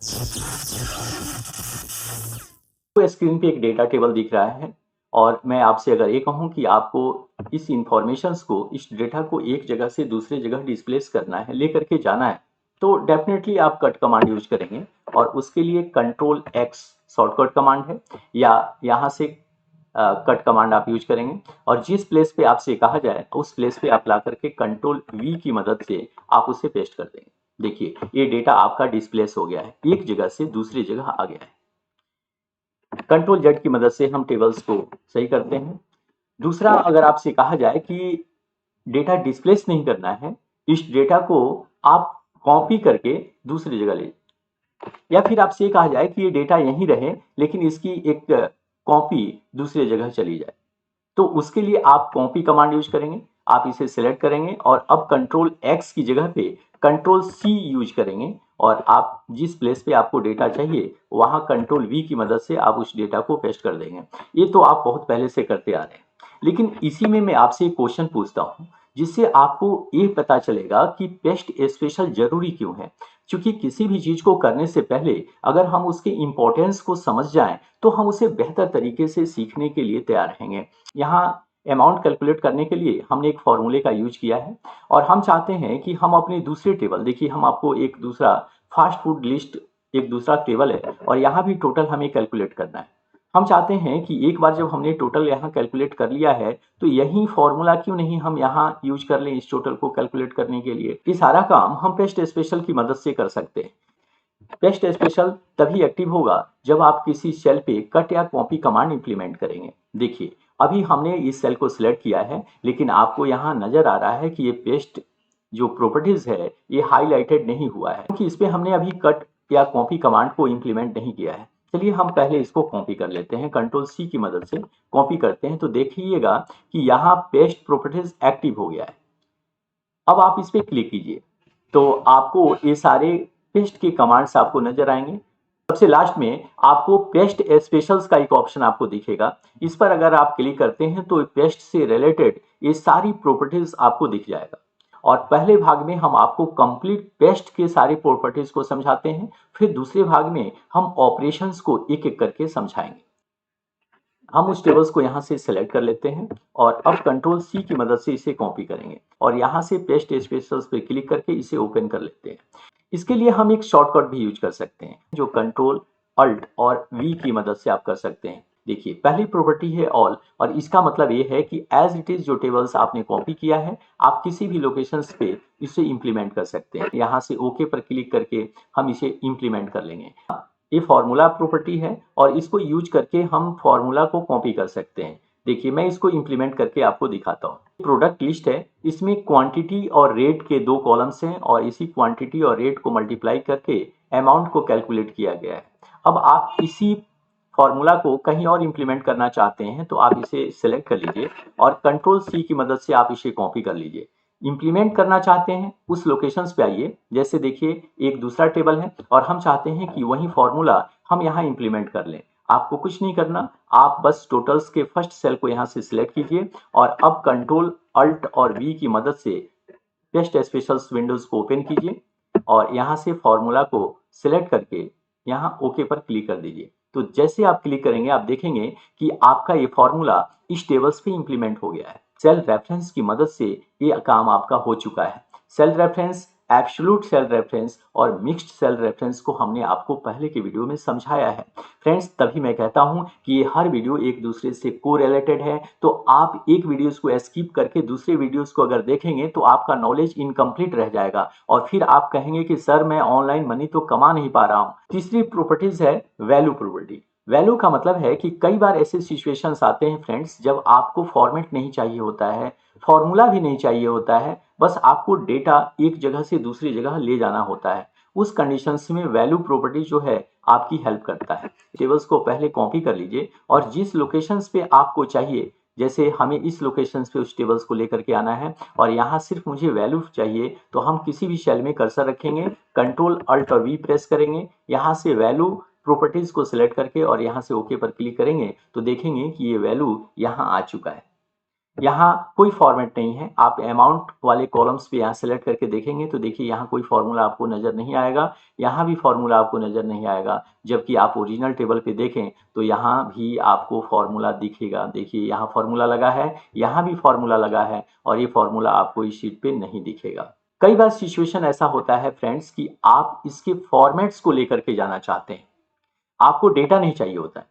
तो स्क्रीन पे एक डेटा टेबल दिख रहा है और मैं आपसे अगर ये कहूँ कि आपको इस इंफॉर्मेशंस को, इस डेटा को एक जगह से दूसरे जगह डिस्प्लेस करना है, लेकर के जाना है, तो डेफिनेटली आप कट कमांड यूज करेंगे और उसके लिए कंट्रोल एक्स शॉर्टकट कमांड है, या यहाँ से कट कमांड आप यूज करेंगे और जिस प्लेस पे आपसे कहा जाए उस प्लेस पे आप ला करके कंट्रोल वी की मदद से आप उसे पेस्ट कर देंगे। देखिए ये डेटा आपका डिस्प्लेस हो गया है, एक जगह से दूसरी जगह आ गया है। कंट्रोल जेड की मदद से हम टेबल्स को सही करते हैं। दूसरा, अगर आपसे कहा जाए कि डेटा डिस्प्लेस नहीं करना है, इस डेटा को आप कॉपी करके दूसरी जगह ले, या फिर आपसे ये कहा जाए कि ये डेटा यहीं रहे लेकिन इसकी एक कॉपी दूसरी जगह चली जाए, तो उसके लिए आप कॉपी कमांड यूज करेंगे। आप इसे सिलेक्ट करेंगे और अब कंट्रोल एक्स की जगह पे कंट्रोल सी यूज करेंगे और आप जिस प्लेस पे आपको डेटा चाहिए वहां कंट्रोल वी की मदद से आप उस डेटा को पेस्ट कर देंगे। ये तो आप बहुत पहले से करते आ रहे हैं, लेकिन इसी में मैं आपसे एक क्वेश्चन पूछता हूँ जिससे आपको ये पता चलेगा कि पेस्ट स्पेशल जरूरी क्यों है। क्योंकि किसी भी चीज को करने से पहले अगर हम उसके इंपॉर्टेंस को समझ जाएं तो हम उसे बेहतर तरीके से सीखने के लिए तैयार रहेंगे। यहाँ अमाउंट कैलकुलेट करने के लिए हमने एक फॉर्मूले का यूज किया है और हम चाहते हैं कि हम अपने दूसरे टेबल, देखिए हम आपको एक दूसरा फास्ट फूड लिस्ट, एक दूसरा टेबल है और यहाँ भी टोटल हमें कैलकुलेट करना है। हम चाहते हैं कि एक बार जब हमने टोटल यहाँ कैलकुलेट कर लिया है तो यही फॉर्मूला क्यों नहीं हम यहाँ यूज कर लें इस टोटल को कैलकुलेट करने के लिए। ये सारा काम हम पेस्ट स्पेशल की मदद से कर सकते हैं। पेस्ट स्पेशल तभी एक्टिव होगा जब आप किसी सेल पे कट या कॉपी कमांड इंप्लीमेंट करेंगे। देखिए अभी हमने इस सेल को सिलेक्ट किया है लेकिन आपको यहाँ नजर आ रहा है कि ये पेस्ट जो प्रॉपर्टीज है ये हाईलाइटेड नहीं हुआ है क्योंकि इस पे हमने अभी कट या कॉपी कमांड को इंप्लीमेंट नहीं किया है। चलिए हम पहले इसको कॉपी कर लेते हैं, कंट्रोल सी की मदद से कॉपी करते हैं तो देखिएगा कि यहाँ पेस्ट प्रॉपर्टीज एक्टिव हो गया है। अब आप इस पे क्लिक कीजिए तो आपको ये सारे पेस्ट के कमांड्स आपको नजर आएंगे। सबसे लास्ट में आपको पेस्ट स्पेशल्स का एक ऑप्शन आपको दिखेगा, इस पर अगर आप क्लिक करते हैं तो पेस्ट से रिलेटेड ये सारी प्रॉपर्टीज आपको दिख जाएगा। और पहले भाग में हम आपको कंप्लीट पेस्ट के सारे प्रॉपर्टीज को समझाते हैं, फिर दूसरे भाग में हम ऑपरेशंस को एक एक करके समझाएंगे। हम उस टेबल्स को यहाँ से सेलेक्ट कर लेते हैं और अब कंट्रोल सी की मदद से इसे कॉपी करेंगे और यहाँ से पेस्ट स्पेशल्स पे क्लिक करके इसे ओपन कर लेते हैं। इसके लिए हम एक शॉर्टकट भी यूज कर सकते हैं जो कंट्रोल अल्ट और वी की मदद से आप कर सकते हैं। देखिए पहली प्रॉपर्टी है ऑल और इसका मतलब ये है कि एज इट इज जो टेबल्स आपने कॉपी किया है आप किसी भी लोकेशंस पे इसे इंप्लीमेंट कर सकते हैं। यहाँ से ओके पर क्लिक करके हम इसे इंप्लीमेंट कर लेंगे। ये फॉर्मूला प्रॉपर्टी है और इसको यूज करके हम फॉर्मूला को कॉपी कर सकते हैं। देखिए मैं इसको इंप्लीमेंट करके आपको दिखाता हूँ। प्रोडक्ट लिस्ट है, इसमें क्वांटिटी और रेट के दो कॉलम्स हैं और इसी क्वांटिटी और रेट को मल्टीप्लाई करके अमाउंट को कैलकुलेट किया गया है। अब आप इसी फॉर्मूला को कहीं और इंप्लीमेंट करना चाहते हैं तो आप इसे सिलेक्ट कर लीजिए और कंट्रोल सी की मदद से आप इसे कॉपी कर लीजिए। इंप्लीमेंट करना चाहते हैं उस लोकेशंस पे आइए, जैसे देखिए एक दूसरा टेबल है और हम चाहते हैं कि वही फॉर्मूला हम यहाँ इंप्लीमेंट कर लें। आपको कुछ नहीं करना, आप बस टोटल्स के फर्स्ट सेल को यहाँ से सिलेक्ट कीजिए और अब कंट्रोल अल्ट और वी की मदद से पेस्ट स्पेशल्स विंडोज को ओपन कीजिए और यहाँ से फॉर्मूला को सिलेक्ट करके यहाँ ओके पर क्लिक कर दीजिए। तो जैसे आप क्लिक करेंगे आप देखेंगे कि आपका ये फॉर्मूला इस टेबल्स पे इंप्लीमेंट हो गया है। सेल रेफरेंस की मदद से ये काम आपका हो चुका है। Cell reference, absolute cell reference और मिक्स्ड सेल रेफरेंस को हमने आपको पहले के वीडियो में समझाया है। फ्रेंड्स तभी मैं कहता हूं कि ये हर वीडियो एक दूसरे से कोरिलेटेड है, तो आप एक वीडियोस को स्किप करके दूसरे वीडियोस को अगर देखेंगे तो आपका नॉलेज इनकम्प्लीट रह जाएगा और फिर आप कहेंगे कि सर मैं ऑनलाइन मनी तो कमा नहीं पा रहा हूं। तीसरी प्रॉपर्टीज है वैल्यू प्रॉपर्टी। वैल्यू का मतलब है कि कई बार ऐसे सिचुएशंस आते हैं फ्रेंड्स जब आपको फॉर्मेट नहीं चाहिए होता है, फॉर्मूला भी नहीं चाहिए होता है, बस आपको डेटा एक जगह से दूसरी जगह ले जाना होता है। उस कंडीशंस में वैल्यू प्रॉपर्टी जो है आपकी हेल्प करता है। टेबल्स को पहले कॉपी कर लीजिए और जिस लोकेशंस पे आपको चाहिए, जैसे हमें इस लोकेशंस पे उस टेबल्स को लेकर के आना है और यहाँ सिर्फ मुझे वैल्यू चाहिए तो हम किसी भी सेल में कर्सर रखेंगे, कंट्रोल अल्ट और वी प्रेस करेंगे, यहाँ से वैल्यू प्रॉपर्टीज को सिलेक्ट करके और यहाँ से ओके पर क्लिक करेंगे तो देखेंगे कि ये वैल्यू यहाँ आ चुका है। यहाँ कोई फॉर्मेट नहीं है। आप अमाउंट वाले कॉलम्स पे यहाँ सेलेक्ट करके देखेंगे तो देखिए यहाँ कोई फॉर्मूला आपको नज़र नहीं आएगा, यहाँ भी फॉर्मूला आपको नज़र नहीं आएगा। जबकि आप ओरिजिनल टेबल पे देखें तो यहाँ भी आपको फॉर्मूला दिखेगा। देखिए यहाँ फॉर्मूला लगा है, यहाँ भी फॉर्मूला लगा है और ये फॉर्मूला आपको इस शीट पे नहीं दिखेगा। कई बार सिचुएशन ऐसा होता है फ्रेंड्स कि आप इसके फॉर्मेट्स को लेकर के जाना चाहते हैं, आपको डेटा नहीं चाहिए होता है।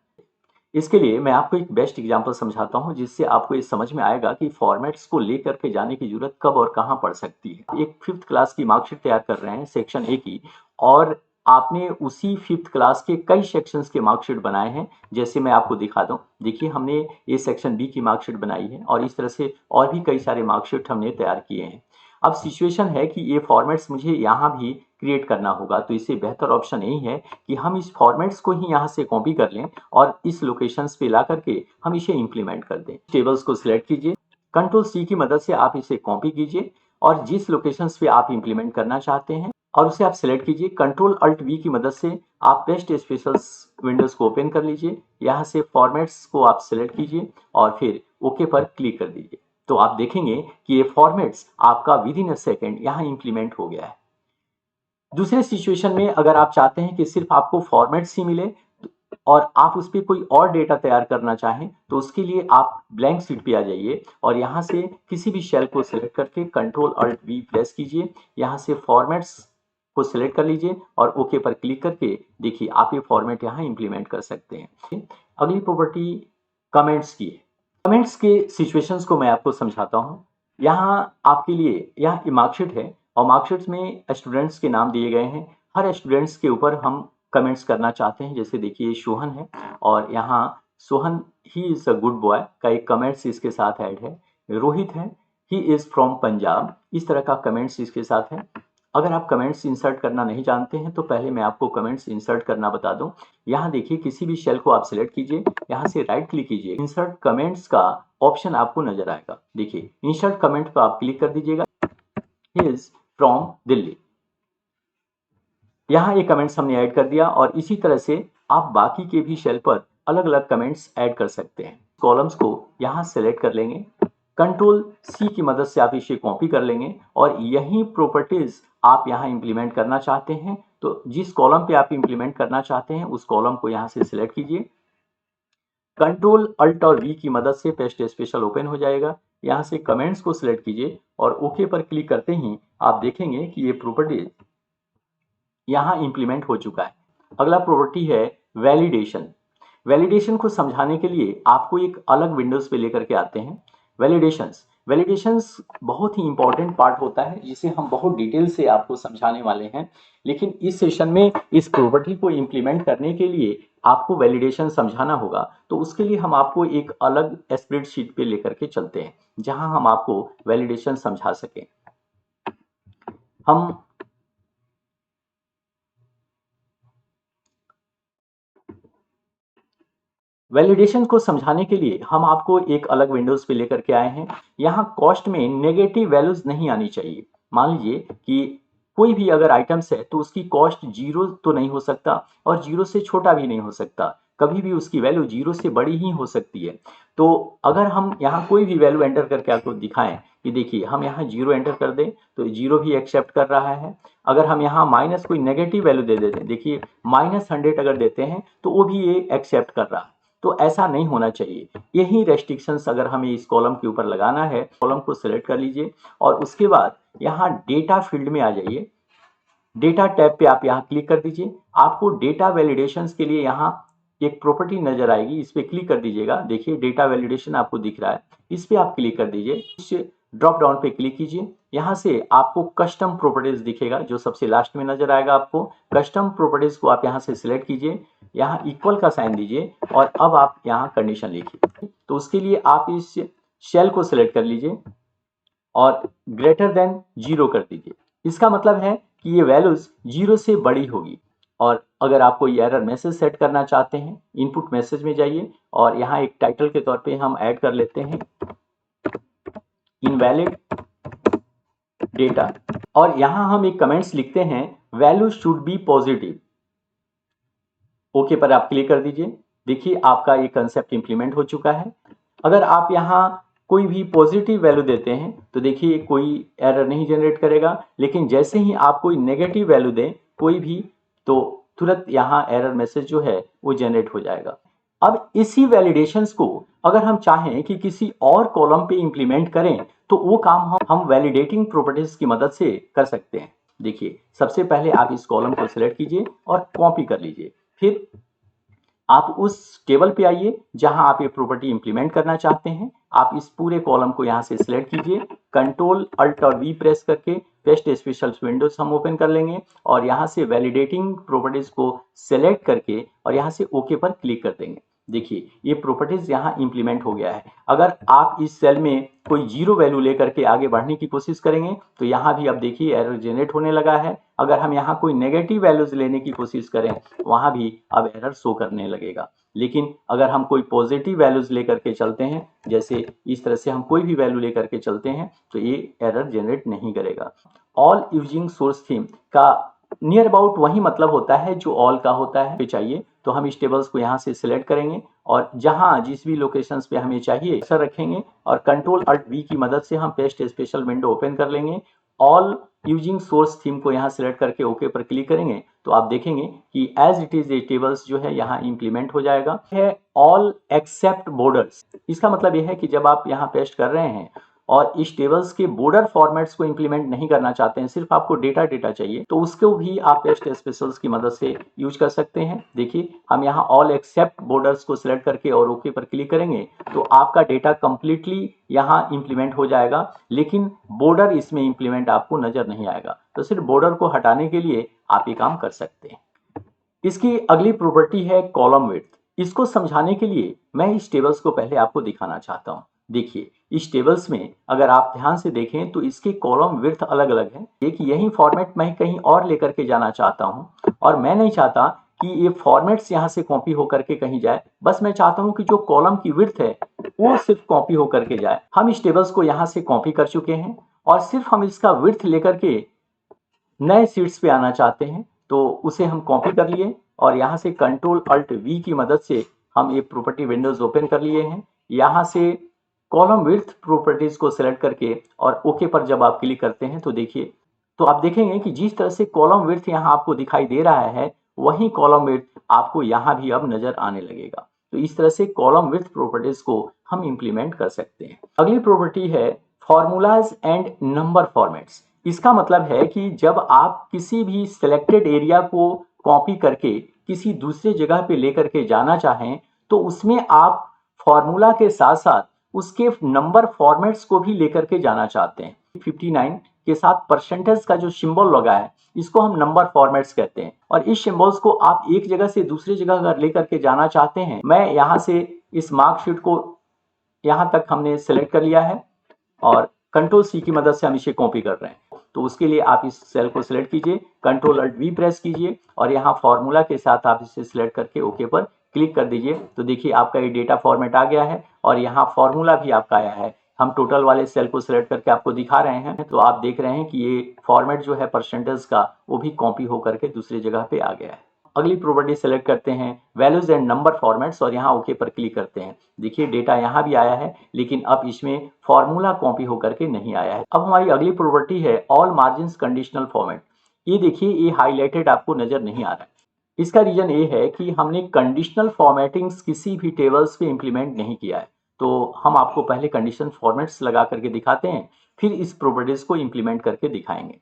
इसके लिए मैं आपको एक बेस्ट एग्जांपल समझाता हूं जिससे आपको ये समझ में आएगा कि फॉर्मेट्स को लेकर के जाने की जरूरत कब और कहां पड़ सकती है। एक 5th क्लास की मार्कशीट तैयार कर रहे हैं सेक्शन ए की, और आपने उसी 5th क्लास के कई सेक्शंस के मार्कशीट बनाए हैं। जैसे मैं आपको दिखा दूं, देखिए हमने ये सेक्शन बी की मार्कशीट बनाई है और इस तरह से और भी कई सारे मार्कशीट हमने तैयार किए हैं। अब सिचुएशन है कि ये फॉर्मेट्स मुझे यहाँ भी क्रिएट करना होगा, तो इससे बेहतर ऑप्शन यही है कि हम इस फॉर्मेट्स को ही यहाँ से कॉपी कर लें और इस लोकेशंस पे ला करके हम इसे इंप्लीमेंट कर दें। टेबल्स को सिलेक्ट कीजिए, कंट्रोल सी की मदद से आप इसे कॉपी कीजिए और जिस लोकेशंस पे आप इंप्लीमेंट करना चाहते हैं और उसे आप सिलेक्ट कीजिए। कंट्रोल अल्ट वी की मदद से आप पेस्ट स्पेशल्स विंडोज को ओपन कर लीजिए। यहाँ से फॉर्मेट्स को आप सिलेक्ट कीजिए और फिर ओके पर क्लिक कर दीजिए। तो आप देखेंगे कि ये फॉर्मेट्स आपका विद इन अ सेकेंड यहाँ इंप्लीमेंट हो गया है। दूसरे सिचुएशन में अगर आप चाहते हैं कि सिर्फ आपको फॉर्मेट्स ही मिले और आप उस पर कोई और डेटा तैयार करना चाहें तो उसके लिए आप ब्लैंक शीट पे आ जाइए और यहाँ से किसी भी सेल को सिलेक्ट करके कंट्रोल अल्ट वी प्रेस कीजिए। यहाँ से फॉर्मेट्स को सिलेक्ट कर लीजिए और ओके पर क्लिक करके देखिए आप ये फॉर्मेट यहाँ इंप्लीमेंट कर सकते हैं। अगली प्रॉपर्टी कमेंट्स की है। कमेंट्स के सिचुएशंस को मैं आपको समझाता हूँ। यहाँ आपके लिए यहाँ मार्कशीट है और मार्कशीट में स्टूडेंट्स के नाम दिए गए हैं। हर स्टूडेंट्स के ऊपर हम कमेंट्स करना चाहते हैं। जैसे देखिए सोहन है और यहाँ Sohan he is a good boy का एक कमेंट्स इसके साथ ऐड है। रोहित है, ही इज़ फ्रॉम पंजाब, इस तरह का कमेंट्स इसके साथ है। अगर आप कमेंट्स इंसर्ट करना नहीं जानते हैं तो पहले मैं आपको कमेंट्स इंसर्ट करना बता दूं। यहाँ देखिए किसी भी सेल को आप सिलेक्ट कीजिए, यहाँ से राइट क्लिक कीजिए, इंसर्ट कमेंट्स का ऑप्शन आपको नजर आएगा। देखिए इंसर्ट कमेंट पर आप क्लिक कर दीजिएगा। ही इज फ्रॉम दिल्ली, यहाँ ये कमेंट्स हमने ऐड कर दिया और इसी तरह से आप बाकी के भी सेल पर अलग अलग कमेंट्स ऐड कर सकते हैं। कॉलम्स को यहाँ सेलेक्ट कर लेंगे, कंट्रोल सी की मदद से आप इसे कॉपी कर लेंगे और यही प्रॉपर्टीज आप यहाँ इंप्लीमेंट करना चाहते हैं तो जिस कॉलम पे आप इंप्लीमेंट करना चाहते हैं उस कॉलम को यहाँ से सिलेक्ट कीजिए। कंट्रोल अल्ट और वी की मदद से पेस्ट स्पेशल ओपन हो जाएगा। यहाँ से कमेंट्स को सिलेक्ट कीजिए और ओके पर क्लिक करते ही आप देखेंगे कि ये प्रॉपर्टीज यहाँ इंप्लीमेंट हो चुका है। अगला प्रॉपर्टी है वैलिडेशन। वैलिडेशन को समझाने के लिए आपको एक अलग विंडोज पे लेकर के आते हैं। वैलिडेशंस बहुत ही इंपॉर्टेंट पार्ट होता है जिसे हम बहुत डिटेल से आपको समझाने वाले हैं, लेकिन इस सेशन में इस प्रॉपर्टी को इंप्लीमेंट करने के लिए आपको वैलिडेशन समझाना होगा। तो उसके लिए हम आपको एक अलग स्प्रेडशीट पे लेकर के चलते हैं जहां हम आपको वैलिडेशन समझा सकें। हम वैलिडेशन को समझाने के लिए हम आपको एक अलग विंडोज पे लेकर के आए हैं। यहाँ कॉस्ट में नेगेटिव वैल्यूज नहीं आनी चाहिए। मान लीजिए कि कोई भी अगर आइटम्स है तो उसकी कॉस्ट जीरो तो नहीं हो सकता और जीरो से छोटा भी नहीं हो सकता, कभी भी उसकी वैल्यू जीरो से बड़ी ही हो सकती है। तो अगर हम यहाँ कोई भी वैल्यू एंटर करके आपको दिखाएं कि देखिए हम यहाँ जीरो एंटर कर दें तो जीरो भी एक्सेप्ट कर रहा है। अगर हम यहाँ माइनस कोई नेगेटिव वैल्यू दे देते हैं, देखिए -100 अगर देते हैं तो वो भी ये एक्सेप्ट कर रहा है। तो ऐसा नहीं होना चाहिए। यही रेस्ट्रिक्शंस अगर हमें इस कॉलम के ऊपर लगाना है, कॉलम को सिलेक्ट कर लीजिए और उसके बाद यहाँ डेटा फील्ड में आ जाइए। डेटा टैब पे आप यहाँ क्लिक कर दीजिए। आपको डेटा वैलिडेशंस के लिए यहाँ एक प्रॉपर्टी नजर आएगी, इस पे क्लिक कर दीजिएगा। देखिए डेटा वैलिडेशन आपको दिख रहा है, इस पे आप क्लिक कर दीजिए। इस ड्रॉप डाउन पे क्लिक कीजिए। यहाँ से आपको कस्टम प्रॉपर्टीज दिखेगा जो सबसे लास्ट में नजर आएगा। आपको कस्टम प्रॉपर्टीज को आप यहाँ से सिलेक्ट कीजिए, यहाँ इक्वल का साइन दीजिए और अब आप यहाँ कंडीशन लिखिए। तो उसके लिए आप इस शेल को सिलेक्ट कर लीजिए और ग्रेटर देन 0 कर दीजिए। इसका मतलब है कि ये वैल्यूज 0 से बड़ी होगी। और अगर आप कोई एरर मैसेज सेट करना चाहते हैं, इनपुट मैसेज में जाइए और यहाँ एक टाइटल के तौर पे हम ऐड कर लेते हैं इनवैलिड डेटा और यहाँ हम एक कमेंट्स लिखते हैं value should be positive. Okay पर आप क्लिक कर दीजिए। देखिए आपका ये कंसेप्ट इंप्लीमेंट हो चुका है। अगर आप यहाँ कोई भी पॉजिटिव वैल्यू देते हैं तो देखिए कोई एरर नहीं जनरेट करेगा, लेकिन जैसे ही आप कोई नेगेटिव वैल्यू दें कोई भी, तो तुरंत यहाँ एरर मैसेज जो है वो जनरेट हो जाएगा। अब इसी वैलिडेशंस को अगर हम चाहें कि किसी और कॉलम पे इंप्लीमेंट करें तो वो काम हम वैलिडेटिंग प्रॉपर्टीज की मदद से कर सकते हैं। देखिए सबसे पहले आप इस कॉलम को सिलेक्ट कीजिए और कॉपी कर लीजिए, फिर आप उस टेबल पे आइए जहां आप ये प्रॉपर्टी इंप्लीमेंट करना चाहते हैं। आप इस पूरे कॉलम को यहां से सिलेक्ट कीजिए, कंट्रोल अल्ट और वी प्रेस करके पेस्ट स्पेशल्स विंडोज हम ओपन कर लेंगे और यहां से वैलिडेटिंग प्रॉपर्टीज को सिलेक्ट करके और यहां से ओके पर क्लिक कर देंगे। देखिए ये प्रॉपर्टीज यहाँ इंप्लीमेंट हो गया है। अगर आप इस सेल में कोई जीरो वैल्यू लेकर के आगे बढ़ने की कोशिश करेंगे तो यहाँ भी अब देखिए एरर जनरेट होने लगा है। अगर हम यहाँ कोई नेगेटिव वैल्यूज लेने की कोशिश करें वहां भी अब एरर शो करने लगेगा। लेकिन अगर हम कोई पॉजिटिव वैल्यूज लेकर के चलते हैं, जैसे इस तरह से हम कोई भी वैल्यू लेकर के चलते हैं, तो ये एरर जनरेट नहीं करेगा। ऑल यूजिंग सोर्स थीम का नियर अबाउट वही मतलब होता है जो ऑल का होता है। चाहिए तो हम इस टेबल्स को यहाँ से सिलेक्ट करेंगे और जहां जिस भी लोकेशंस पे हमें चाहिए ऐसा रखेंगे और कंट्रोल अल्ट वी की मदद से हम पेस्ट स्पेशल विंडो ओपन कर लेंगे। ऑल यूजिंग सोर्स थीम को यहाँ सिलेक्ट करके ओके पर क्लिक करेंगे तो आप देखेंगे कि एज इट इज ये टेबल्स जो है यहाँ इंप्लीमेंट हो जाएगा। है ऑल एक्सेप्ट बॉर्डर्स, इसका मतलब यह है कि जब आप यहाँ पेस्ट कर रहे हैं और इस टेबल्स के बॉर्डर फॉर्मेट्स को इंप्लीमेंट नहीं करना चाहते हैं, सिर्फ आपको डेटा चाहिए, तो उसको भी आप पेस्ट स्पेशल्स की मदद से यूज कर सकते हैं। देखिए हम यहाँ ऑल एक्सेप्ट बॉर्डर्स को सिलेक्ट करके और ओके पर क्लिक करेंगे तो आपका डेटा कंप्लीटली यहाँ इंप्लीमेंट हो जाएगा, लेकिन बॉर्डर इसमें इंप्लीमेंट आपको नजर नहीं आएगा। तो सिर्फ बॉर्डर को हटाने के लिए आप ये काम कर सकते हैं। इसकी अगली प्रॉपर्टी है कॉलम विड्थ। इसको समझाने के लिए मैं इस टेबल्स को पहले आपको दिखाना चाहता हूँ। देखिए इस टेबल्स में अगर आप ध्यान से देखें तो इसके कॉलम विड्थ अलग अलग है। एक यही फॉर्मेट मैं कहीं और लेकर के जाना चाहता हूं और मैं नहीं चाहता कि ये फॉर्मेट्स यहां से कॉपी होकर के कहीं जाए, बस मैं चाहता हूं कि जो कॉलम की विड्थ है वो सिर्फ कॉपी होकर के जाए। हम इस टेबल्स को यहां से कॉपी कर चुके हैं और सिर्फ हम इसका विड्थ लेकर के नए शीट्स पे आना चाहते हैं, तो उसे हम कॉपी कर लिए और यहाँ से कंट्रोल अल्ट वी की मदद से हम ये प्रॉपर्टी विंडोज ओपन कर लिए हैं। यहाँ से कॉलम विड्थ प्रॉपर्टीज को सिलेक्ट करके और ओके पर जब आप क्लिक करते हैं तो देखिए, तो आप देखेंगे कि जिस तरह से कॉलम विड्थ यहाँ आपको दिखाई दे रहा है वही कॉलम विड्थ आपको यहाँ भी अब नजर आने लगेगा। तो इस तरह से कॉलम विड्थ प्रॉपर्टीज को हम इंप्लीमेंट कर सकते हैं। अगली प्रॉपर्टी है फॉर्मूलाज एंड नंबर फॉर्मेट्स। इसका मतलब है कि जब आप किसी भी सिलेक्टेड एरिया को कॉपी करके किसी दूसरे जगह पे लेकर के जाना चाहें तो उसमें आप फॉर्मूला के साथ साथ उसके नंबर फॉर्मेट्स को भी लेकर के जाना चाहते हैं। 59 के साथ परसेंटेज का जो सिंबल लगा है इसको हम नंबर फॉर्मेट्स कहते हैं और इस सिंबल्स को आप एक जगह से दूसरी जगह अगर लेकर के जाना चाहते हैं, मैं यहाँ से इस मार्कशीट को यहाँ तक हमने सेलेक्ट कर लिया है और कंट्रोल सी की मदद से हम इसे कॉपी कर रहे हैं। तो उसके लिए आप इस सेल को सिलेक्ट कीजिए, कंट्रोल अल्ट वी प्रेस कीजिए और यहाँ फॉर्मूला के साथ आप इसे सिलेक्ट करके ओके पर क्लिक कर दीजिए। तो देखिए आपका ये डेटा फॉर्मेट आ गया है और यहाँ फॉर्मूला भी आपका आया है। हम टोटल वाले सेल को सिलेक्ट करके आपको दिखा रहे हैं, तो आप देख रहे हैं कि ये फॉर्मेट जो है परसेंटेज का वो भी कॉपी होकर के दूसरी जगह पे आ गया है। अगली प्रॉपर्टी सेलेक्ट करते हैं वैल्यूज एंड नंबर फॉर्मेट्स और यहाँ ओके पर क्लिक करते हैं। देखिए डेटा यहाँ भी आया है लेकिन अब इसमें फॉर्मूला कॉपी होकर के नहीं आया है। अब हमारी अगली प्रॉपर्टी है ऑल मार्जिन कंडीशनल फॉर्मेट। ये देखिए ये हाईलाइटेड आपको नजर नहीं आ रहा है। इसका रीजन ये है कि हमने कंडीशनल फॉर्मेटिंग्स किसी भी टेबल्स पे इंप्लीमेंट नहीं किया है। तो हम आपको पहले कंडीशन फॉर्मेट्स लगा करके दिखाते हैं, फिर इस प्रॉपर्टीज को इंप्लीमेंट करके दिखाएंगे।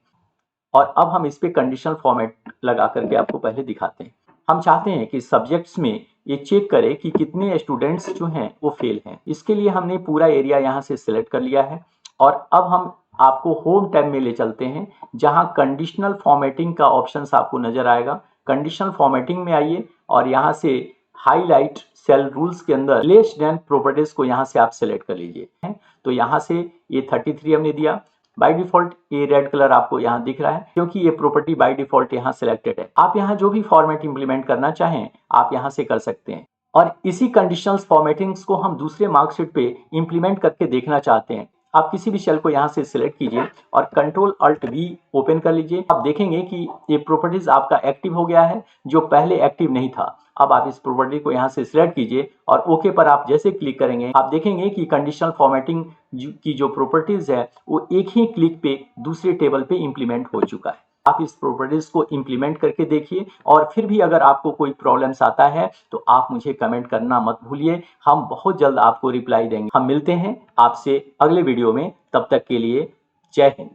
और अब हम इस पे कंडीशनल फॉर्मेट लगा करके आपको पहले दिखाते हैं। हम चाहते हैं कि सब्जेक्ट्स में ये चेक करें कि कितने स्टूडेंट्स जो हैं वो फेल हैं। इसके लिए हमने पूरा एरिया यहाँ से सिलेक्ट कर लिया है और अब हम आपको होम टैब में ले चलते हैं जहाँ कंडीशनल फॉर्मेटिंग का ऑप्शन आपको नजर आएगा। कंडीशनल फॉर्मेटिंग में आइए और यहाँ से हाईलाइट सेल रूल्स के अंदर लेस देन प्रॉपर्टीज को यहाँ से आप सिलेक्ट कर लीजिए। तो यहाँ से ये 33 हमने दिया। बाय डिफॉल्ट ये रेड कलर आपको यहाँ दिख रहा है क्योंकि ये प्रॉपर्टी बाय डिफॉल्ट यहाँ सिलेक्टेड है। आप यहाँ जो भी फॉर्मेट इंप्लीमेंट करना चाहें आप यहाँ से कर सकते हैं और इसी कंडीशनल फॉर्मेटिंग्स को हम दूसरे मार्कशीट पे इंप्लीमेंट करके देखना चाहते हैं। आप किसी भी सेल को यहाँ से सिलेक्ट कीजिए और कंट्रोल अल्ट वी ओपन कर लीजिए। आप देखेंगे कि ये प्रॉपर्टीज आपका एक्टिव हो गया है, जो पहले एक्टिव नहीं था। अब आप इस प्रॉपर्टी को यहाँ से सिलेक्ट कीजिए और ओके पर आप जैसे क्लिक करेंगे, आप देखेंगे कि कंडीशनल फॉर्मेटिंग की जो प्रॉपर्टीज है वो एक ही क्लिक पे दूसरे टेबल पे इंप्लीमेंट हो चुका है। आप इस प्रॉपर्टीज को इंप्लीमेंट करके देखिए, और फिर भी अगर आपको कोई प्रॉब्लम्स आता है तो आप मुझे कमेंट करना मत भूलिए, हम बहुत जल्द आपको रिप्लाई देंगे। हम मिलते हैं आपसे अगले वीडियो में, तब तक के लिए जय हिंद।